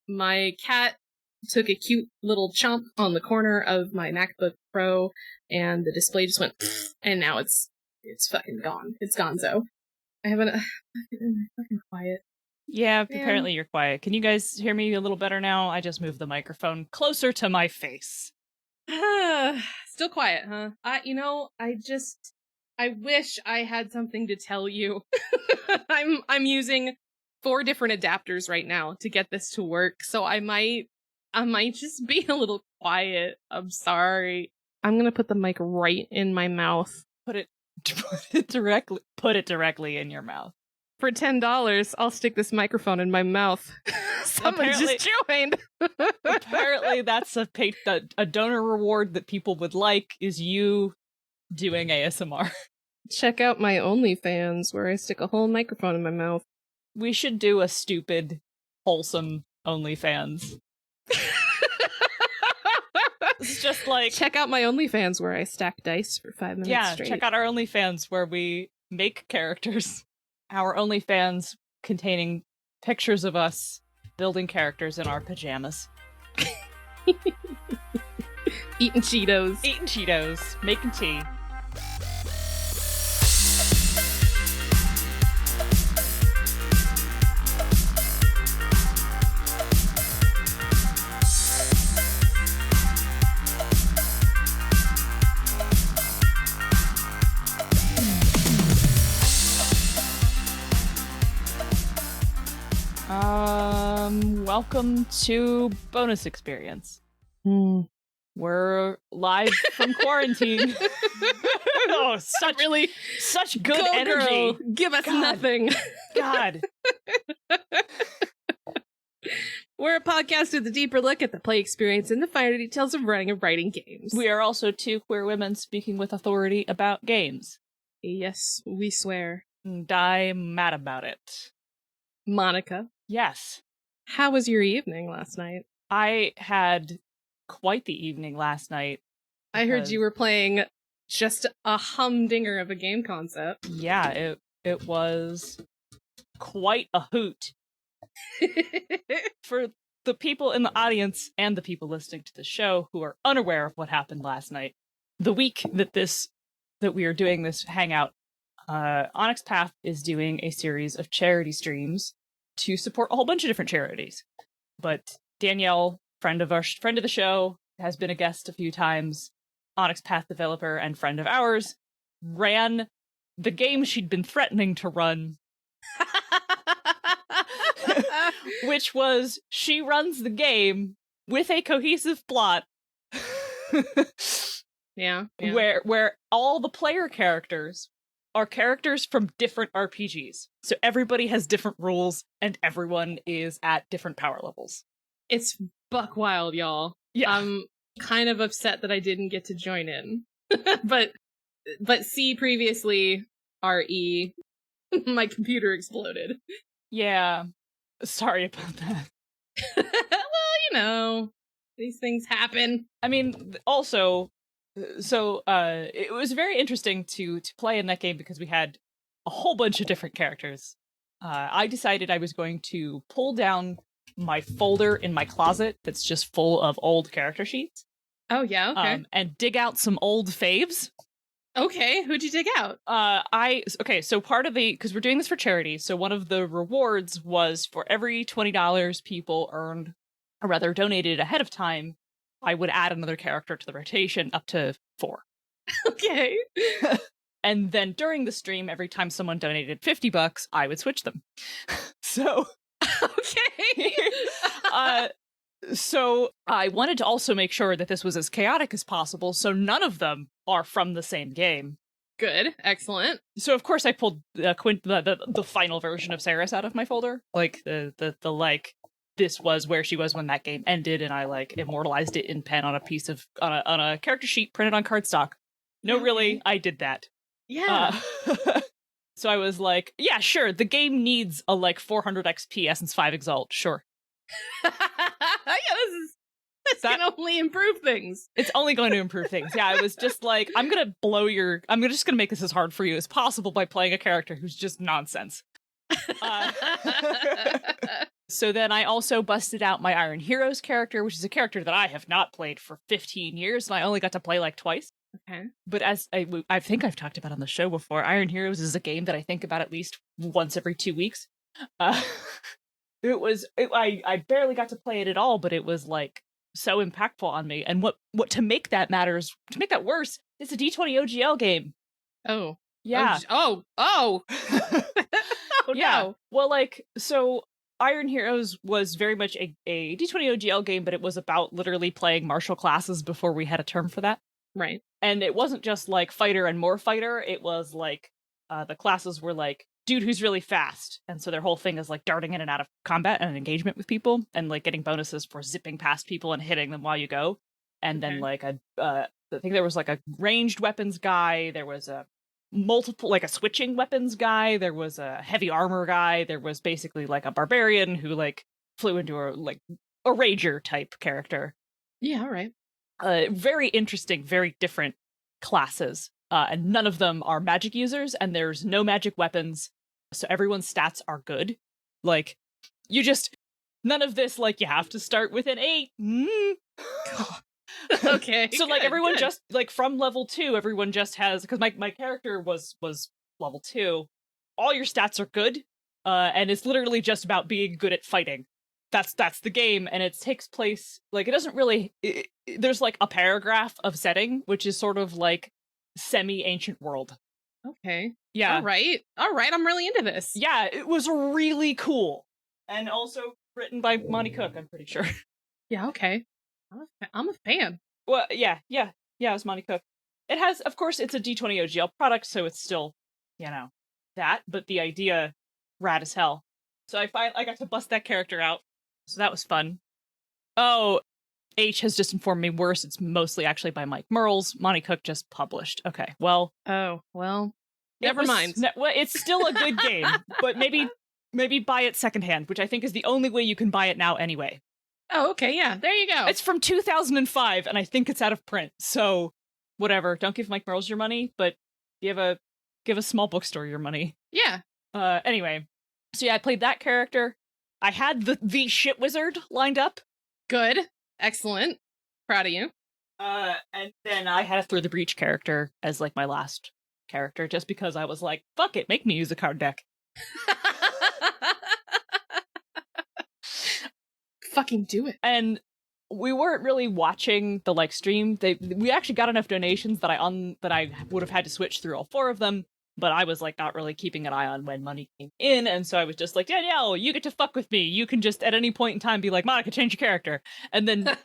my cat took a cute little chomp on the corner of my MacBook Pro, and the display just went, and now it's fucking gone. It's gonzo. I haven't. Fucking quiet. Yeah, apparently you're quiet. Can you guys hear me a little better now? I just moved the microphone closer to my face. Still quiet, huh? I wish I had something to tell you. I'm using 4 different adapters right now to get this to work, so I might just be a little quiet. I'm sorry. I'm gonna put the mic right in my mouth. Put it directly in your mouth. For $10, I'll stick this microphone in my mouth. Someone just joined. Apparently, that's a donor reward that people would like, is you doing ASMR. Check out my OnlyFans, where I stick a whole microphone in my mouth. We should do a stupid, wholesome OnlyFans. It's just like... Check out my OnlyFans, where I stack dice for 5 minutes straight. Yeah, check out our OnlyFans, where we make characters. Our OnlyFans containing pictures of us building characters in our pajamas. Eating Cheetos. Eating Cheetos. Making tea. Welcome to Bonus Experience. We're live from quarantine. Such good energy. Girl. Give us nothing. God. We're a podcast with a deeper look at the play experience and the finer details of running and writing games. We are also 2 queer women speaking with authority about games. Yes, we swear. And I'm mad about it. Monica. Yes. How was your evening last night? I had quite the evening last night. I heard you were playing just a humdinger of a game concept. Yeah, it was quite a hoot. For the people in the audience and the people listening to the show who are unaware of what happened last night, the week that we are doing this hangout, Onyx Path is doing a series of charity streams to support a whole bunch of different charities. But Danielle, friend of the show, has been a guest a few times. Onyx Path developer and friend of ours, ran the game she'd been threatening to run. Which was, she runs the game with a cohesive plot. Yeah. Where all the player characters are characters from different RPGs. So everybody has different rules, and everyone is at different power levels. It's buck wild, y'all. Yeah. I'm kind of upset that I didn't get to join in. but see previously, RE, my computer exploded. Yeah. Sorry about that. Well, these things happen. I mean, also, so it was very interesting to play in that game because we had a whole bunch of different characters. I decided I was going to pull down my folder in my closet that's just full of old character sheets. Oh, yeah, okay. And dig out some old faves. Okay, who'd you dig out? So part of because we're doing this for charity, so one of the rewards was for every $20 people earned, or rather donated ahead of time, I would add another character to the rotation up to 4. Okay. And then during the stream, every time someone donated $50, I would switch them. So... Okay. So I wanted to also make sure that this was as chaotic as possible, so none of them are from the same game. Good. Excellent. So of course I pulled the final version of Saris out of my folder. Like the this was where she was when that game ended, and I immortalized it in pen on a character sheet printed on cardstock. No, okay. Really, I did that. Yeah. So I was like, yeah, sure, the game needs a 400 XP Essence 5 Exalt, sure. This can only improve things. It's only going to improve things. Yeah, I was just like, I'm just gonna make this as hard for you as possible by playing a character who's just nonsense. So then I also busted out my Iron Heroes character, which is a character that I have not played for 15 years, and I only got to play like twice. Okay. But as I think I've talked about on the show before, Iron Heroes is a game that I think about at least once every 2 weeks. I barely got to play it at all, but it was like so impactful on me. And what to make that worse, it's a D20 OGL game. Oh. Yeah. Oh. Oh. Oh yeah. no. Well, like, so Iron Heroes was very much a D20 OGL game, but it was about literally playing martial classes before we had a term for that. Right. And it wasn't just like fighter and more fighter. It was like the classes were like dude who's really fast. And so their whole thing is like darting in and out of combat and engagement with people and like getting bonuses for zipping past people and hitting them while you go. And then like I think there was like a ranged weapons guy. There was a switching weapons guy. There was a heavy armor guy. There was basically like a barbarian who like flew into a rager type character. Yeah, all right. Very interesting, very different classes. And none of them are magic users, and there's no magic weapons. So everyone's stats are good. Like, none of this, like, you have to start with an 8. Okay. So, like, everyone just, like, from level 2, everyone just has, because my character was level 2. All your stats are good, and it's literally just about being good at fighting. That's the game, and it takes place, like, it doesn't really, there's, like, a paragraph of setting, which is sort of, like, semi-ancient world. Okay. Yeah. All right, I'm really into this. Yeah, it was really cool. And also written by Monty Cook, I'm pretty sure. Yeah, okay. I'm a fan. Well, yeah, it was Monty Cook. It has, of course, it's a D20 OGL product, so it's still, that, but the idea, rad as hell. So I got to bust that character out. So that was fun. Oh, H has just informed me worse. It's mostly actually by Mike Merles. Monty Cook just published. Okay, well. Oh, well. Never mind. Well, it's still a good game, but maybe buy it secondhand, which I think is the only way you can buy it now anyway. Oh, okay, yeah. There you go. It's from 2005, and I think it's out of print. So, whatever. Don't give Mike Merles your money, but give a small bookstore your money. Yeah. Anyway, so yeah, I played that character. I had the shit wizard lined up. Good. Excellent. Proud of you. And then I had a Through the Breach character as like my last character, just because I was like, fuck it, make me use a card deck. Fucking do it. And we weren't really watching the like stream. We actually got enough donations that I would have had to switch through all 4 of them. But I was, like, not really keeping an eye on when money came in, and so I was just like, Danielle, you get to fuck with me. You can just, at any point in time, be like, Monica, change your character. And then,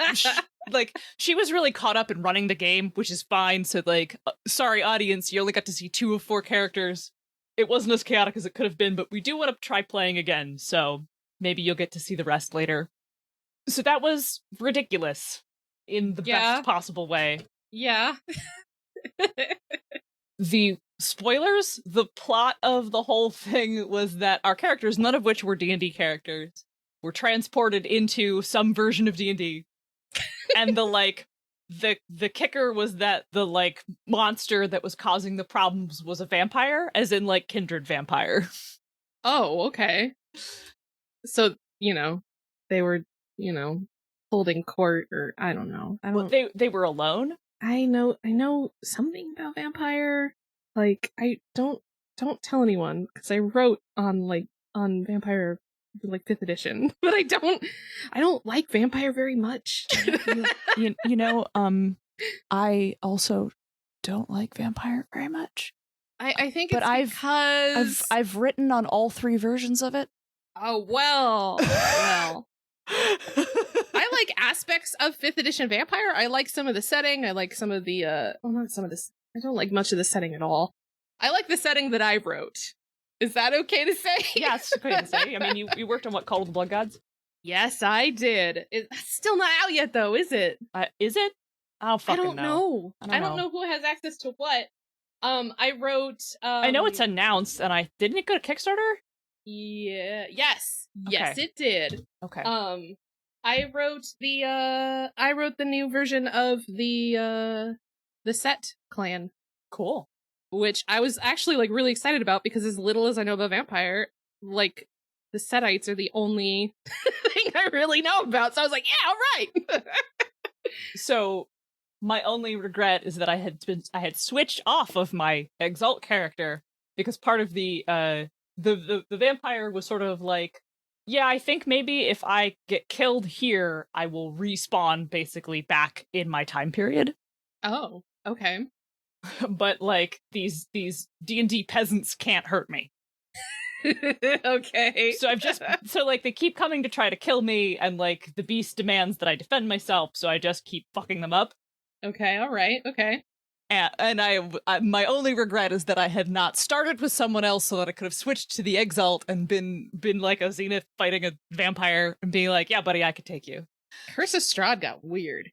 she was really caught up in running the game, which is fine, so, like, sorry, audience, you only got to see 2 of 4 characters. It wasn't as chaotic as it could have been, but we do want to try playing again, so maybe you'll get to see the rest later. So that was ridiculous, in the best possible way. Yeah. The spoilers, the plot of the whole thing was that our characters, none of which were D&D characters, were transported into some version of D&D. And the kicker was that the like monster that was causing the problems was a vampire, as in like kindred vampire. Oh, okay. So, they were, holding court, or I don't know. Well, they were alone. I know something about vampire. Like, I don't tell anyone, because I wrote on vampire, like 5th edition, but I don't like vampire very much. I also don't like vampire very much. I think but it's because I've written on all 3 versions of it. Oh, well. I like aspects of 5th edition vampire. I like some of the setting. I like some of the not some of this. I don't like much of the setting at all. I like the setting that I wrote. Is that okay to say? Yeah, it's okay to say. I mean, you worked on what, Call of the Blood Gods? Yes, I did. It's still not out yet, though, is it? Is it? I don't know. I don't know who has access to what. I wrote. I know it's announced, and didn't it go to Kickstarter? Yeah. Yes. Okay. Yes, it did. Okay. I wrote the new version of the Set clan. Cool. Which I was actually like really excited about, because as little as I know about vampire, like the Setites are the only thing I really know about. So I was like, yeah, all right. So my only regret is that I had switched off of my Exalt character because part of the vampire was sort of like, yeah, I think maybe if I get killed here, I will respawn basically back in my time period. Oh, okay. But like these D&D peasants can't hurt me. Okay. So like they keep coming to try to kill me, and like the beast demands that I defend myself, so I just keep fucking them up. Okay, all right, okay. And I my only regret is that I had not started with someone else so that I could have switched to the Exalt and been like a Zenith fighting a vampire and being like, yeah, buddy, I could take you. Curse of Strahd got weird.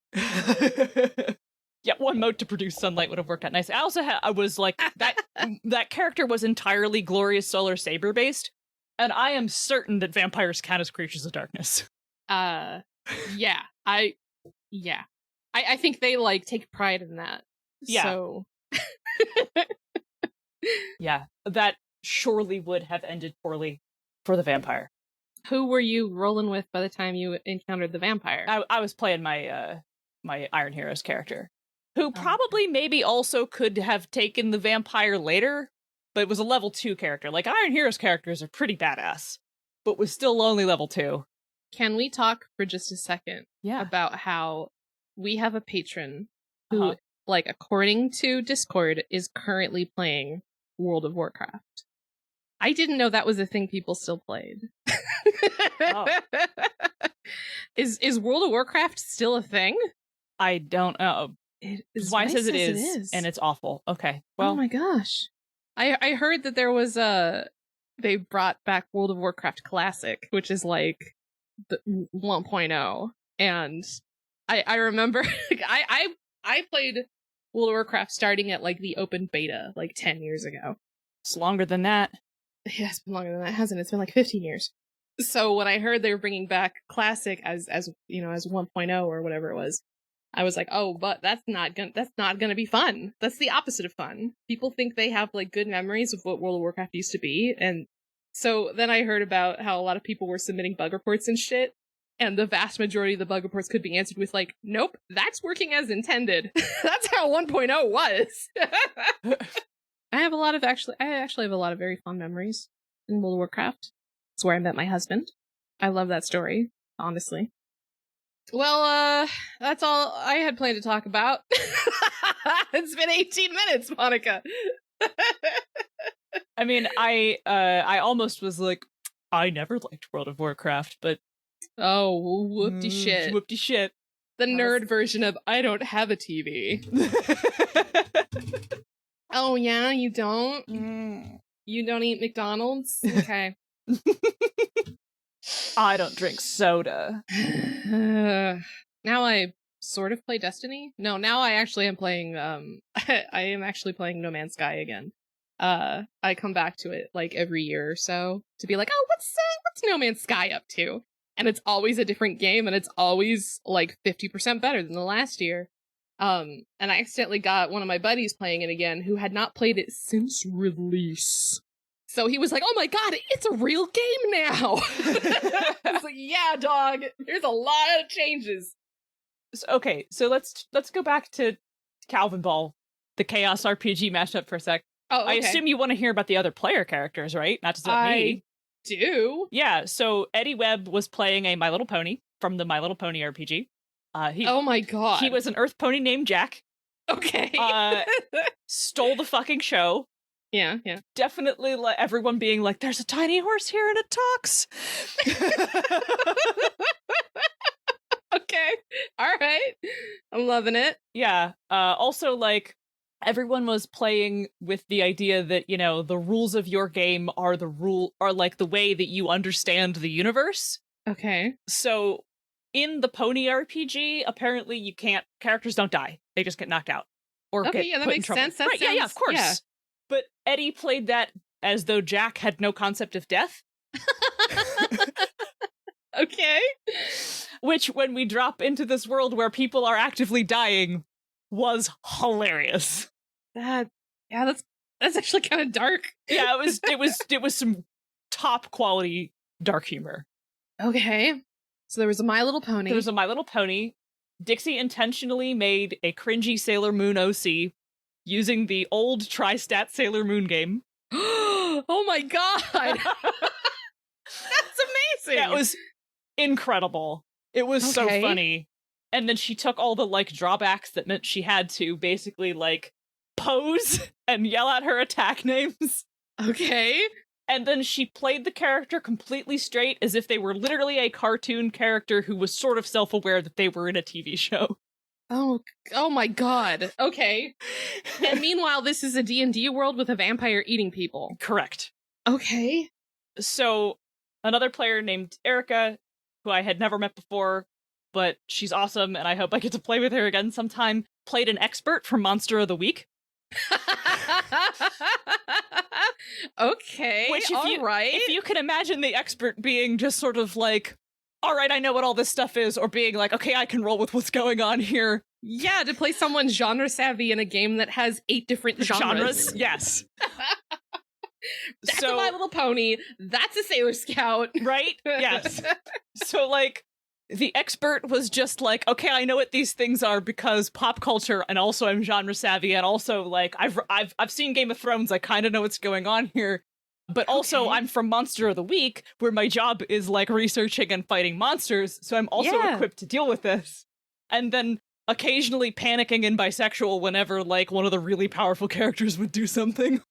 Yeah, one mode to produce sunlight would have worked out nice. I also I was like, that character was entirely Glorious Solar Saber based, and I am certain that vampires count as creatures of darkness. Yeah. I think they like take pride in that. Yeah. So yeah, that surely would have ended poorly for the vampire. Who were you rolling with by the time you encountered the vampire? I was playing my my Iron Heroes character, who probably maybe also could have taken the vampire later, but was a level 2 character. Like, Iron Heroes characters are pretty badass, but was still only level 2. Can we talk for just a second about how we have a patron who, like, according to Discord, is currently playing World of Warcraft? I didn't know that was a thing people still played. Oh. Is World of Warcraft still a thing? I don't know. Why says it is, and it's awful. Okay. Well, oh my gosh. I heard that there was they brought back World of Warcraft Classic, which is like the 1.0, and I remember I played World of Warcraft starting at like the open beta like 10 years ago. It's longer than that. Yeah, it's been longer than that, hasn't it? It's been like 15 years. So when I heard they were bringing back Classic as you know, as 1.0 or whatever it was, I was like, oh, but that's not gonna be fun. That's the opposite of fun. People think they have like good memories of what World of Warcraft used to be, and so then I heard about how a lot of people were submitting bug reports and shit, and the vast majority of the bug reports could be answered with like, nope, that's working as intended. That's how 1.0 was. I actually have a lot of very fond memories in World of Warcraft. It's where I met my husband. I love that story, honestly. Well, that's all I had planned to talk about. It's been 18 minutes, Monica. I mean, I almost was like, I never liked World of Warcraft, but oh, whoopty shit. Whoopty shit. The nerd version of I don't have a TV. Oh yeah, you don't? You don't eat McDonald's? Okay. I don't drink soda. Now I sort of play Destiny. No, now I actually am playing I am actually playing No Man's Sky again. I come back to it like every year or so to be like, oh, what's No Man's Sky up to? And it's always a different game, and it's always like 50% better than the last year. And I accidentally got one of my buddies playing it again who had not played it since release. So he was like, oh my god, it's a real game now! I was like, yeah, dog, there's a lot of changes. Okay, so let's go back to Calvinball, the Chaos RPG mashup for a sec. Oh, okay. I assume you want to hear about the other player characters, right? Not just about me. Do? Yeah, so Eddie Webb was playing a My Little Pony from the My Little Pony RPG. Oh my god. He was an Earth Pony named Jack. Okay. Stole the fucking show. Yeah. Definitely everyone being like, there's a tiny horse here and it talks. Okay. All right. I'm loving it. Yeah. Also, like, everyone was playing with the idea that, you know, the rules of your game are like the way that you understand the universe. Okay. So in the Pony RPG, apparently characters don't die. They just get knocked out. Or okay, get yeah, that put makes in trouble. sense. That right, sounds, yeah, of course. Yeah. But Eddie played that as though Jack had no concept of death. Okay. Which, when we drop into this world where people are actively dying, was hilarious. That's actually kind of dark. Yeah, it was some top quality dark humor. Okay. So there was a My Little Pony. There was a My Little Pony. Dixie intentionally made a cringy Sailor Moon OC using the old Tri-Stat Sailor Moon game. Oh my god! That's amazing! That was incredible. It was so funny. And then she took all the, like, drawbacks that meant she had to basically, like, pose and yell out her attack names. Okay. And then she played the character completely straight as if they were literally a cartoon character who was sort of self-aware that they were in a TV show. Oh my god. Okay. And meanwhile, this is a D&D world with a vampire eating people. Correct. Okay. So, another player named Erica, who I had never met before, but she's awesome, and I hope I get to play with her again sometime, played an expert from Monster of the Week. Okay, Which, right. if you can imagine the expert being just sort of like, all right, I know what all this stuff is, or being like, okay, I can roll with what's going on here. Yeah, to play someone genre savvy in a game that has 8 different genres. Yes. That's a My Little Pony. That's a Sailor Scout. Right? Yes. So, like, the expert was just like, okay, I know what these things are because pop culture, and also I'm genre savvy, and also, like, I've seen Game of Thrones, I kind of know what's going on here. But also, I'm from Monster of the Week, where my job is, like, researching and fighting monsters, so I'm also equipped to deal with this. And then occasionally panicking and bisexual whenever, like, one of the really powerful characters would do something.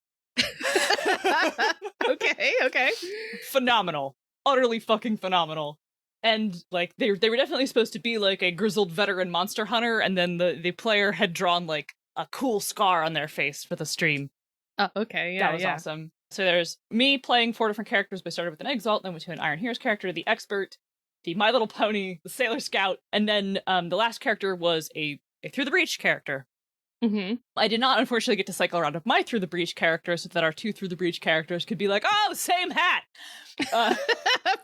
Okay. Phenomenal. Utterly fucking phenomenal. And, like, they were definitely supposed to be, like, a grizzled veteran monster hunter, and then the player had drawn, like, a cool scar on their face for the stream. Oh, okay, yeah, that was awesome. So there's me playing 4 different characters. We started with an Exalt, then went to an Iron Heroes character, the Expert, the My Little Pony, the Sailor Scout, and then the last character was a Through the Breach character. Mm-hmm. I did not, unfortunately, get to cycle around with my Through the Breach character so that our 2 Through the Breach characters could be like, oh, same hat!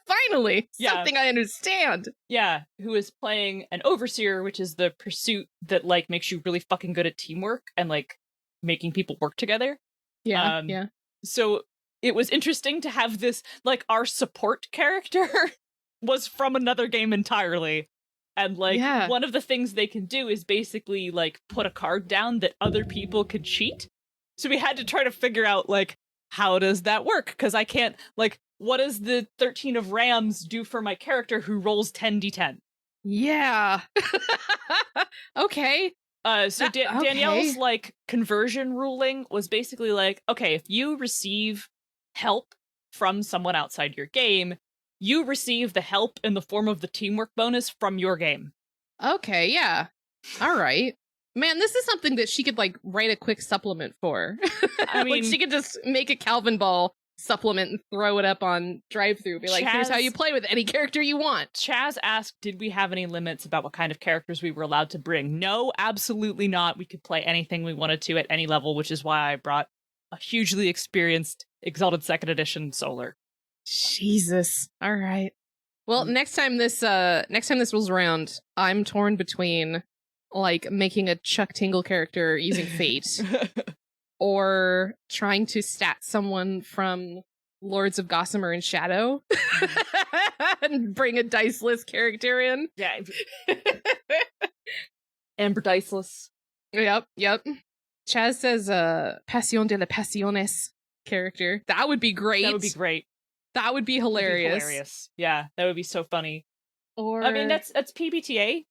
Finally! Something I understand! Yeah, who is playing an Overseer, which is the pursuit that, like, makes you really fucking good at teamwork and, like, making people work together. Yeah. So it was interesting to have this, like, our support character was from another game entirely. And, like, one of the things they can do is basically, like, put a card down that other people could cheat. So we had to try to figure out, like, how does that work? Because I can't, like, what does the 13 of Rams do for my character who rolls 10d10? Yeah. Okay. Danielle's, like, conversion ruling was basically like, okay, if you receive help from someone outside your game, you receive the help in the form of the teamwork bonus from your game. Okay, yeah. All right. Man, this is something that she could, like, write a quick supplement for. I mean, like, she could just make a Calvinball supplement and throw it up on drive-thru. Be like, here's how you play with any character you want. Chaz asked, did we have any limits about what kind of characters we were allowed to bring? No, absolutely not. We could play anything we wanted to at any level, which is why I brought a hugely experienced Exalted 2nd Edition Solar. Jesus. All right. Well, next time this rolls around, I'm torn between, like, making a Chuck Tingle character using Fate or trying to stat someone from Lords of Gossamer and Shadow and bring a diceless character in. Yeah. Amber Diceless. Yep. Chaz says Pasión de las Pasiones character. That would be great. That would be great. That would be hilarious. Yeah, that would be so funny. Or I mean, that's PBTA,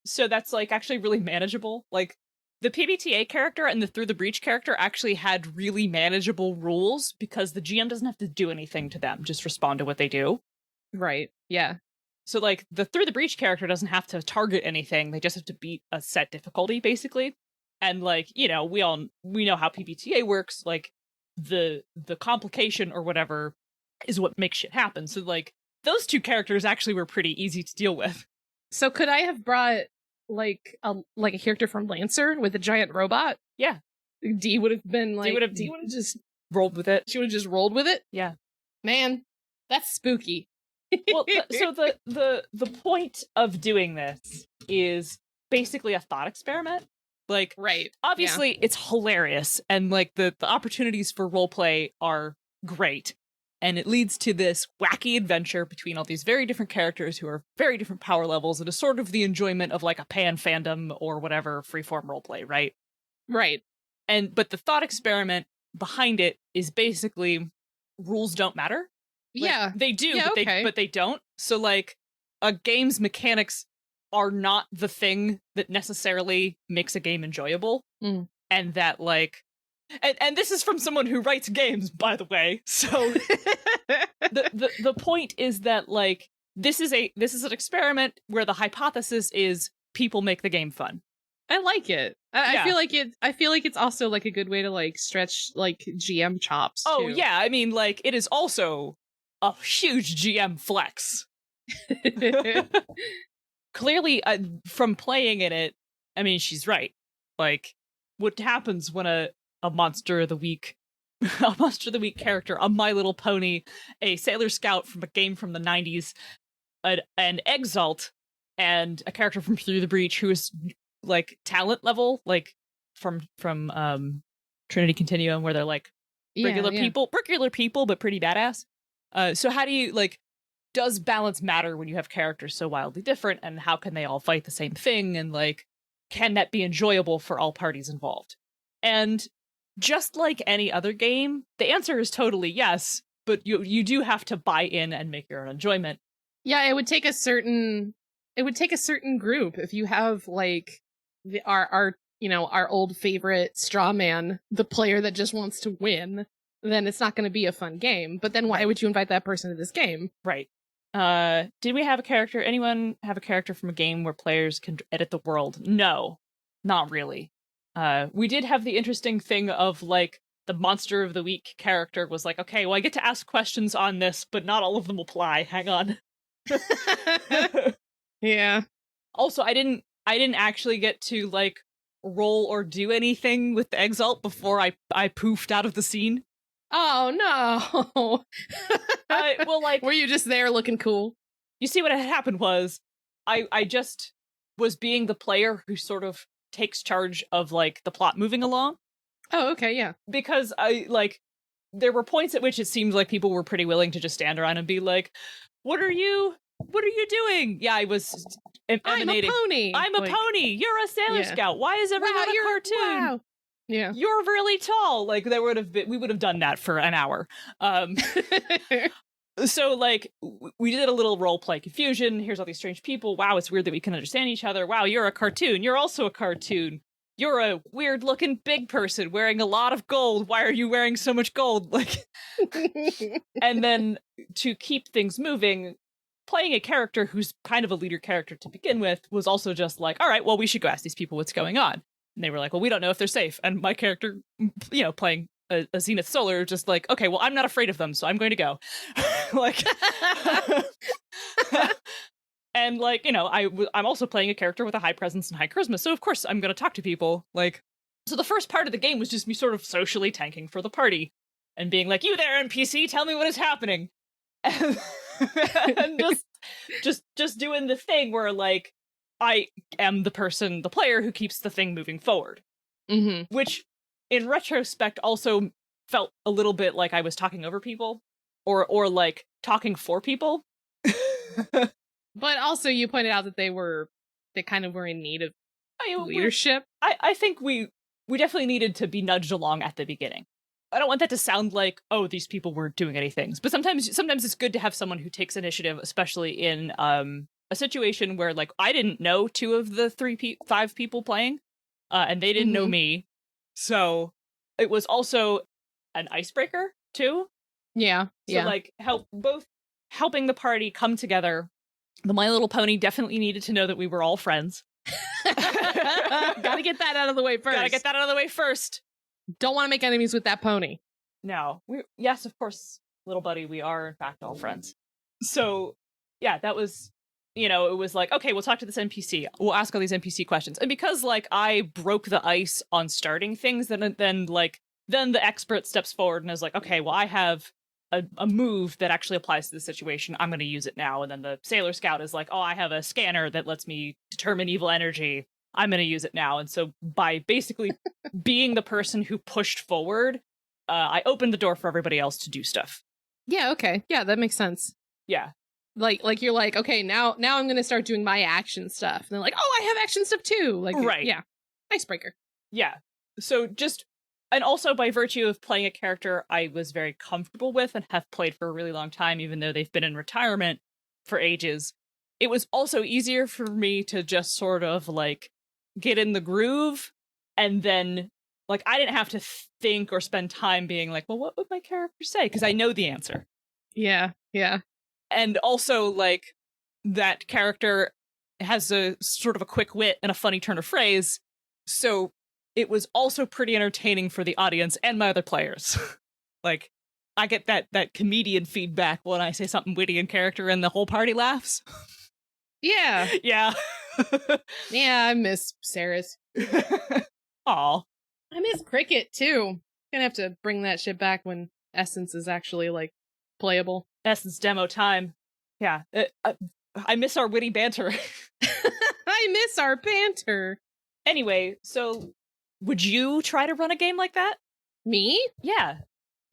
so that's, like, actually really manageable. Like, the PBTA character and the Through the Breach character actually had really manageable rules because the GM doesn't have to do anything to them, just respond to what they do. Right, yeah. So, like, the Through the Breach character doesn't have to target anything, they just have to beat a set difficulty, basically. And, like, you know, we know how PBTA works, like, the complication or whatever is what makes shit happen. So, like, those 2 characters actually were pretty easy to deal with. So could I have brought, like a character from Lancer with a giant robot? Yeah. D would have been like... D would have just rolled with it. She would have just rolled with it? Yeah. Man, that's spooky. Well, so the point of doing this is basically a thought experiment. Like, right. Obviously, it's hilarious, and, like, the opportunities for roleplay are great. And it leads to this wacky adventure between all these very different characters who are very different power levels. It is sort of the enjoyment of like a pan fandom or whatever freeform roleplay, right? Right. But the thought experiment behind it is basically rules don't matter. Like, Yeah. they do, Yeah, but they don't. So like a game's mechanics are not the thing that necessarily makes a game enjoyable. And that like and this is from someone who writes games, by the way. So the point is that like this is an experiment where the hypothesis is people make the game fun. I like it. I feel like it's also like a good way to like stretch like GM chops. Oh too. yeah, I mean like it is also a huge GM flex. Clearly, from playing in it, I mean she's right. Like what happens when a monster of the week character, a My Little Pony, a Sailor Scout from a game from the 90s, an Exalt, and a character from Through the Breach who is like talent level, like from Trinity Continuum, where they're like regular people, but pretty badass. So how do you like? Does balance matter when you have characters so wildly different, and how can they all fight the same thing, and like can that be enjoyable for all parties involved? And just like any other game, the answer is totally yes, but you do have to buy in and make your own enjoyment. Yeah, it would take a certain group. If you have like our old favorite straw man, the player that just wants to win, then it's not going to be a fun game. But then why would you invite that person to this game? Right. Did we have a character? Anyone have a character from a game where players can edit the world? No, not really. We did have the interesting thing of like the monster of the week character was like, okay, well I get to ask questions on this, but not all of them apply. Hang on. Yeah. Also, I didn't actually get to like roll or do anything with the Exalt before I poofed out of the scene. Oh no. Well, like, were you just there looking cool? You see, what had happened was I just was being the player who sort of takes charge of like the plot moving along. Oh, okay, yeah. Because there were points at which it seemed like people were pretty willing to just stand around and be like, what are you doing? Yeah, I was emanating. I'm a pony. You're a Sailor Scout. Why is everyone a cartoon? Wow. Yeah. You're really tall. Like we would have done that for an hour. So like we did a little role play confusion. Here's all these strange people. Wow, it's weird that we can understand each other. Wow, you're a cartoon. You're also a cartoon. You're a weird looking big person wearing a lot of gold. Why are you wearing so much gold? Like, and then to keep things moving, playing a character who's kind of a leader character to begin with was also just like, all right, well, we should go ask these people what's going on. And they were like, well, we don't know if they're safe. And my character, playing a Zenith Solar, just like, okay, well, I'm not afraid of them, so I'm going to go. Like, and like, I'm also playing a character with a high presence and high charisma, so of course I'm going to talk to people. Like, so the first part of the game was just me sort of socially tanking for the party and being like, you there, NPC, tell me what is happening. And just doing the thing where like I am the player who keeps the thing moving forward. Mm-hmm. Which in retrospect also felt a little bit like I was talking over people or like talking for people. But also you pointed out that they kind of were in need of leadership. I think we definitely needed to be nudged along at the beginning. I don't want that to sound like, oh, these people weren't doing any things. But sometimes it's good to have someone who takes initiative, especially in a situation where, like, I didn't know two of the 5 people playing, and they didn't know me. So it was also an icebreaker, too. Yeah, so, like, helping the party come together. The My Little Pony definitely needed to know that we were all friends. Gotta get that out of the way first. Don't want to make enemies with that pony. No. Yes, of course, little buddy, we are in fact all friends. So, yeah, that was, it was like, okay, we'll talk to this NPC. We'll ask all these NPC questions. And because, like, I broke the ice on starting things, then the expert steps forward and is like, okay, well, I have a move that actually applies to the situation. I'm going to use it now. And then the Sailor Scout is like, oh, I have a scanner that lets me determine evil energy. I'm going to use it now. And so by basically being the person who pushed forward, I opened the door for everybody else to do stuff. Yeah, okay. Yeah, that makes sense. Yeah. Like you're like, okay, now I'm gonna start doing my action stuff. And they're like, oh, I have action stuff too. Like, right. Yeah, icebreaker. Yeah. So and also by virtue of playing a character I was very comfortable with and have played for a really long time, even though they've been in retirement for ages, it was also easier for me to just sort of like get in the groove, and then like I didn't have to think or spend time being like, well, what would my character say? Because I know the answer. Yeah. And also, like, that character has a sort of a quick wit and a funny turn of phrase, so it was also pretty entertaining for the audience and my other players. Like, I get that comedian feedback when I say something witty in character and the whole party laughs. Yeah. Yeah. Yeah, I miss Sarah's. Aw. I miss Cricket, too. Gonna have to bring that shit back when Essence is actually, like, playable. Essence demo time. Yeah. I miss our witty banter. I miss our banter. Anyway, so would you try to run a game like that? Me? Yeah.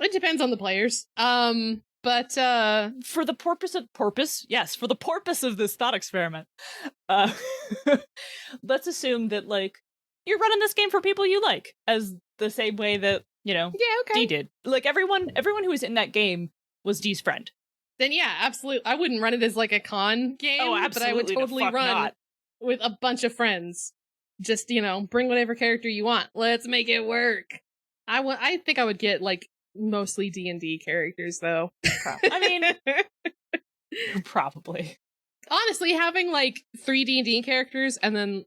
It depends on the players. But for the purpose of this thought experiment, let's assume that like you're running this game for people you like, as the same way that, you know, Dee did. Like everyone who was in that game was Dee's friend. Then yeah, absolutely. I wouldn't run it as like a con game, but I would totally run with a bunch of friends. Just, you know, bring whatever character you want. Let's make it work. I think I would get like mostly D&D characters though. I mean, probably. Honestly, having like 3 D&D characters and then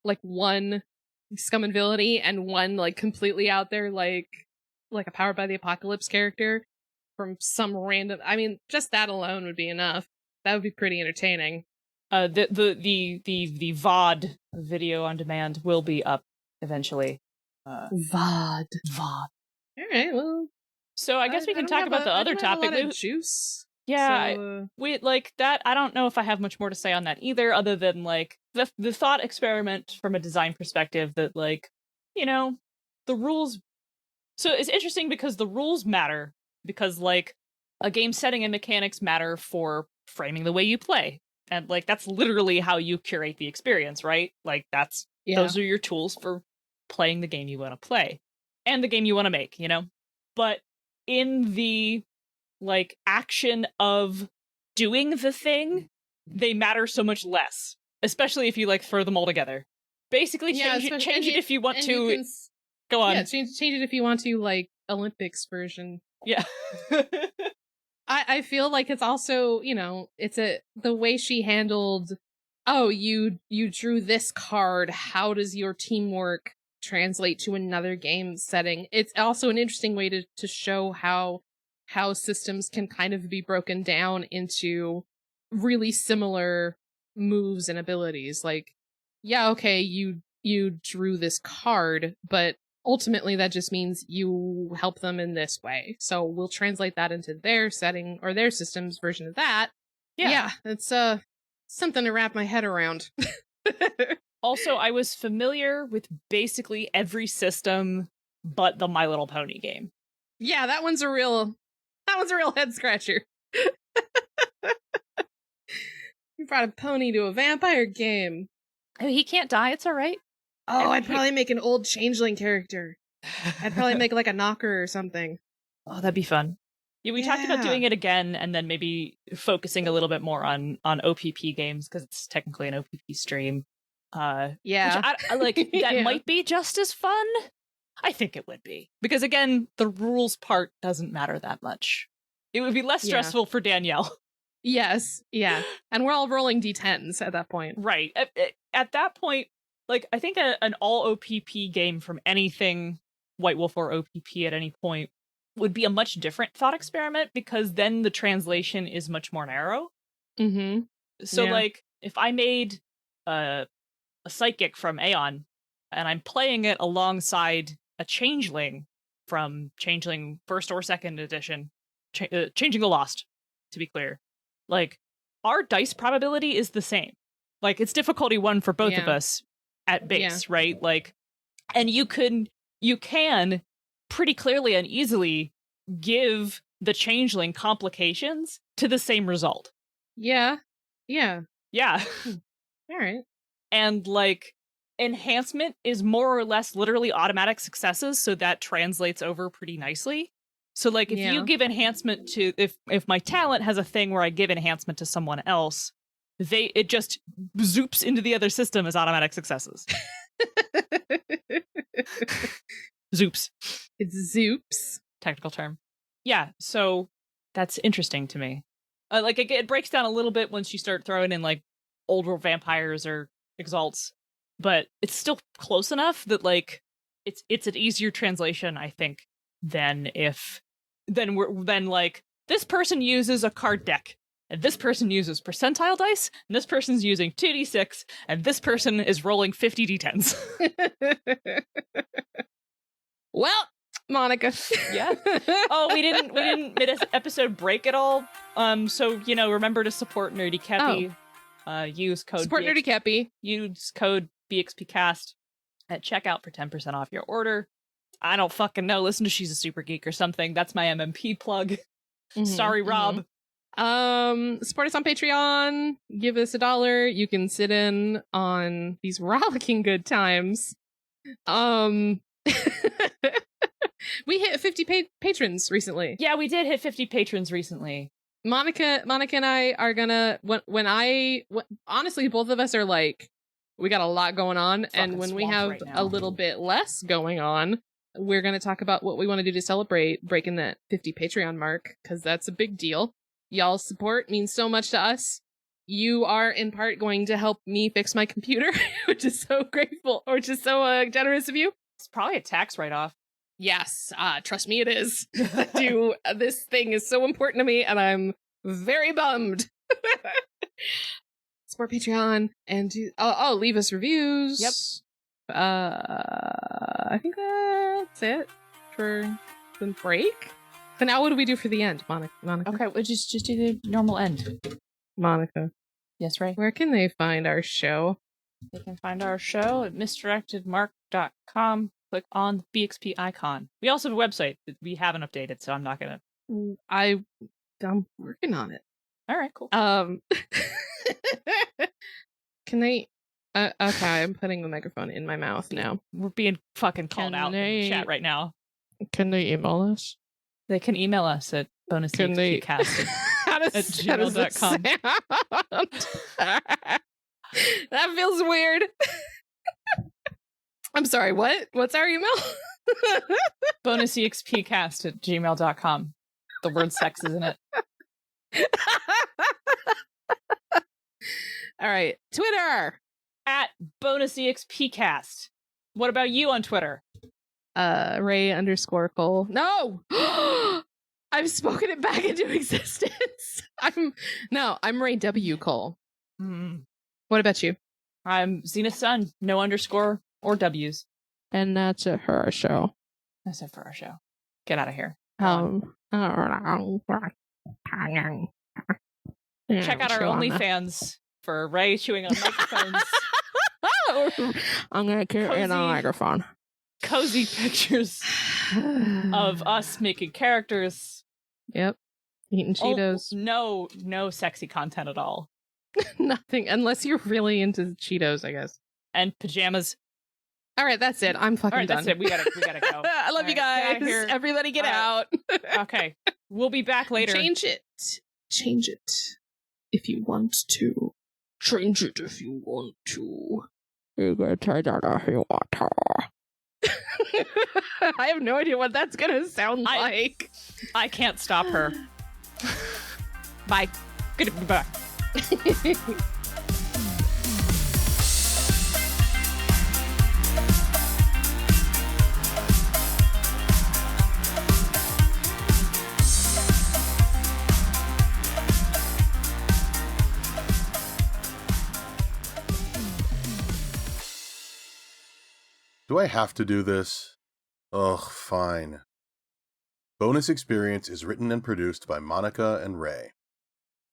like 1 Scum and Villainy and 1 like completely out there like a Powered by the Apocalypse character from some random, I mean, just that alone would be enough. That would be pretty entertaining. The VOD, video on demand, will be up eventually. VOD. All right, well. So I guess we can talk about the other topic. Juice. Yeah, so, we like that. I don't know if I have much more to say on that either, other than like the thought experiment from a design perspective that, like, you know, the rules. So it's interesting because the rules matter, because like a game setting and mechanics matter for framing the way you play. And like that's literally how you curate the experience, right? Like those are your tools for playing the game you want to play and the game you want to make, you know? But in the like action of doing the thing, they matter so much less, especially if you like throw them all together. Basically change it if you want to. Go on. Yeah, change it if you want to, like Olympics version. Yeah. I feel like it's also, you know, the way she handled, oh, you drew this card, how does your teamwork translate to another game setting? It's also an interesting way to show how systems can kind of be broken down into really similar moves and abilities. Like, yeah, okay, you drew this card, but ultimately that just means you help them in this way. So we'll translate that into their setting or their system's version of that. Yeah, it's something to wrap my head around. Also, I was familiar with basically every system but the My Little Pony game. Yeah, that one's a real head scratcher. You brought a pony to a vampire game. Oh, he can't die, it's alright. Oh, I'd probably make an old changeling character. I'd probably make like a knocker or something. Oh, that'd be fun. Yeah, we talked about doing it again and then maybe focusing a little bit more on OPP games, because it's technically an OPP stream. Yeah. Which I like, that might be just as fun. I think it would be. Because again, the rules part doesn't matter that much. It would be less stressful for Danielle. Yes, yeah. And we're all rolling d10s at that point. Right. At that point, like, I think an all OPP game from anything White Wolf or OPP at any point would be a much different thought experiment, because then the translation is much more narrow. Mm-hmm. So, like, if I made a psychic from Aeon, and I'm playing it alongside a changeling from Changeling 1st or 2nd edition, Changing the Lost, to be clear, like, our dice probability is the same. Like, it's difficulty 1 for both of us at base, right? Like, and you can pretty clearly and easily give the changeling complications to the same result. Yeah. Yeah. All right. And like enhancement is more or less literally automatic successes, so that translates over pretty nicely. So like if you give enhancement to if my talent has a thing where I give enhancement to someone else, it just zoops into the other system as automatic successes. Zoops. It's zoops. Technical term. Yeah, so that's interesting to me. Like it breaks down a little bit once you start throwing in like older vampires or exalts, but it's still close enough that like it's an easier translation, I think, than like this person uses a card deck and this person uses percentile dice and this person's using 2d6 and this person is rolling 50 d10s. Well, Monica. Yeah. Oh, we didn't mid-episode break at all. So remember to support Nerdy Kepi. Use code support Nerdy Kepi. Use code BXPcast at checkout for 10% off your order. I don't fucking know. Listen to She's a Super Geek or something. That's my MMP plug. Sorry, Rob. Support us on Patreon. Give us $1. You can sit in on these rollicking good times. We hit 50 patrons recently. Yeah, we did hit 50 patrons recently. Monica and I are gonna honestly, both of us are like, we got a lot going on, and when we have a little bit less going on, we're gonna talk about what we want to do to celebrate breaking that 50 Patreon mark, because that's a big deal. Y'all's support means so much to us. You are in part going to help me fix my computer, which is so grateful, or just so generous of you. It's probably a tax write-off. Yes, trust me, it is. This thing is so important to me, and I'm very bummed. Support Patreon and leave us reviews. Yep. I think that's it for the break. So now, what do we do for the end, Monica? Okay, we'll just do the normal end. Monica. Yes, Ray. Where can they find our show? They can find our show at misdirectedmark.com. Click on the BXP icon. We also have a website that we haven't updated, so I'm not gonna. I'm working on it. All right, cool. Can they? Okay, I'm putting the microphone in my mouth now. We're being fucking called out in the chat right now. Can they email us? They can email us at bonusxpcast@gmail.com. That feels weird. I'm sorry, what? What's our email? bonusexpcast@gmail.com. The word sex is in it. All right. Twitter. At bonusexpcast. What about you on Twitter? Ray_Cole. No! I've spoken it back into existence. I'm Ray W. Cole. What about you? I'm Zenith Sun. No underscore or W's. And that's it for our show. That's it for our show. Get out of here. Check out our OnlyFans for Ray chewing on microphones. I'm gonna carry it on a microphone. Cozy pictures of us making characters. Yep. Eating Cheetos. Oh, no sexy content at all. Nothing, unless you're really into Cheetos, I guess. And pajamas. All right, that's it. I'm fucking done. That's it. We gotta go. I love you guys. Everybody get out. Okay. We'll be back later. Change it if you want to. Change it if you want to. You can try that if you want to. I have no idea what that's gonna sound like. I can't stop her. Bye. Goodbye. Do I have to do this? Ugh, fine. Bonus Experience is written and produced by Monica and Ray,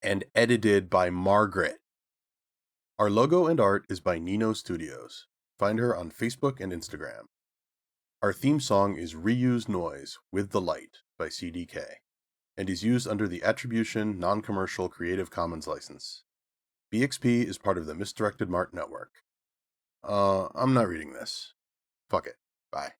and edited by Margaret. Our logo and art is by Nino Studios. Find her on Facebook and Instagram. Our theme song is Reused Noise with the Light by CDK. and is used under the Attribution Non-Commercial Creative Commons license. BXP is part of the Misdirected Mart Network. I'm not reading this. Fuck it. Bye.